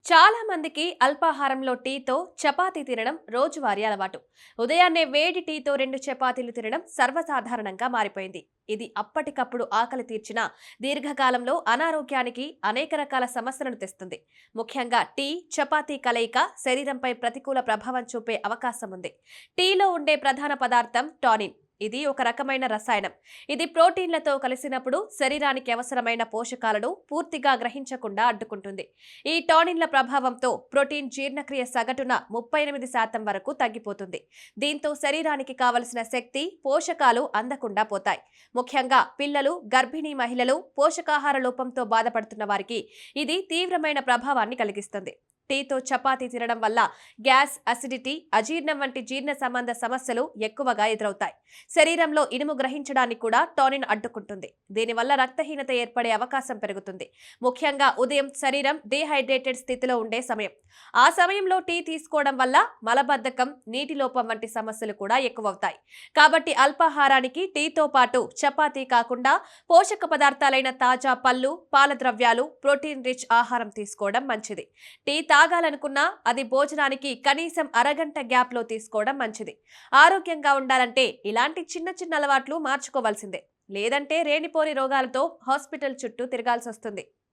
చాలా మందికి అల్పాహారంలో టీతో చపాతీ తినడం రోజువారీ అలవాటు. ఉదయాన్నే వేడి టీతో 2 చపాతీలు తినడం సర్వసాధారణంగా మారిపోయింది. ఇది అప్పటికప్పుడు ఆకలి తీర్చిన దీర్ఘకాలంలో అనారోగ్యానికి అనేక రకాల సమస్యలను తెస్తుంది. ముఖ్యంగా టీ, చపాతీ కలయిక శరీరంపై ప్రతికూల ప్రభావం చూపే అవకాశం ఉంది. టీలో ఉండే ప్రధాన పదార్థం టానిన్. ఇది ఒక రకమైన రసాయనం. ఇది ప్రోటీన్లతో కలిసినప్పుడు శరీరానికి అవసరమైన పోషకాలను పూర్తిగా గ్రహించకుండా అడ్డుకుంటుంది. ఈ టానిన్ల ప్రభావంతో ప్రోటీన్ జీర్ణక్రియ సగటున 38% వరకు తగ్గిపోతుంది. దీంతో శరీరానికి కావలసిన శక్తి, పోషకాలు అందకుండా పోతాయి. ముఖ్యంగా పిల్లలు, గర్భిణీ మహిళలు, పోషకాహార లోపంతో బాధపడుతున్న వారికి ఇది తీవ్రమైన ప్రభావాన్ని కలిగిస్తుంది. టీతో చపాతీ తినడం వల్ల గ్యాస్, అసిడిటీ, అజీర్ణం వంటి జీర్ణ సంబంధ సమస్యలు ఎక్కువగా ఎదురవుతాయి. శరీరంలో ఇనుము గ్రహించడానికి కూడా టానిన్ అడ్డుకుంటుంది. దీనివల్ల రక్తహీనత ఏర్పడే అవకాశం పెరుగుతుంది. ముఖ్యంగా ఉదయం శరీరం డీహైడ్రేటెడ్ స్థితిలో ఉండే సమయం. ఆ సమయంలో టీ తీసుకోవడం వల్ల మలబద్ధకం, నీటి లోపం వంటి సమస్యలు కూడా ఎక్కువవుతాయి. కాబట్టి అల్పాహారానికి టీతో పాటు చపాతీ కాకుండా పోషక పదార్థాలైన తాజా పళ్ళు, పాల ద్రవ్యాలు, ప్రోటీన్ రిచ్ ఆహారం తీసుకోవడం మంచిది. టీ తాగాలనుకున్నా అది భోజనానికి కనీసం అరగంట గ్యాప్ లో తీసుకోవడం మంచిది. ఆరోగ్యంగా ఉండాలంటే ఇలాంటి చిన్న చిన్న అలవాట్లు మార్చుకోవాల్సిందే. లేదంటే రేణిపోని రోగాలతో హాస్పిటల్ చుట్టూ తిరగాల్సి వస్తుంది.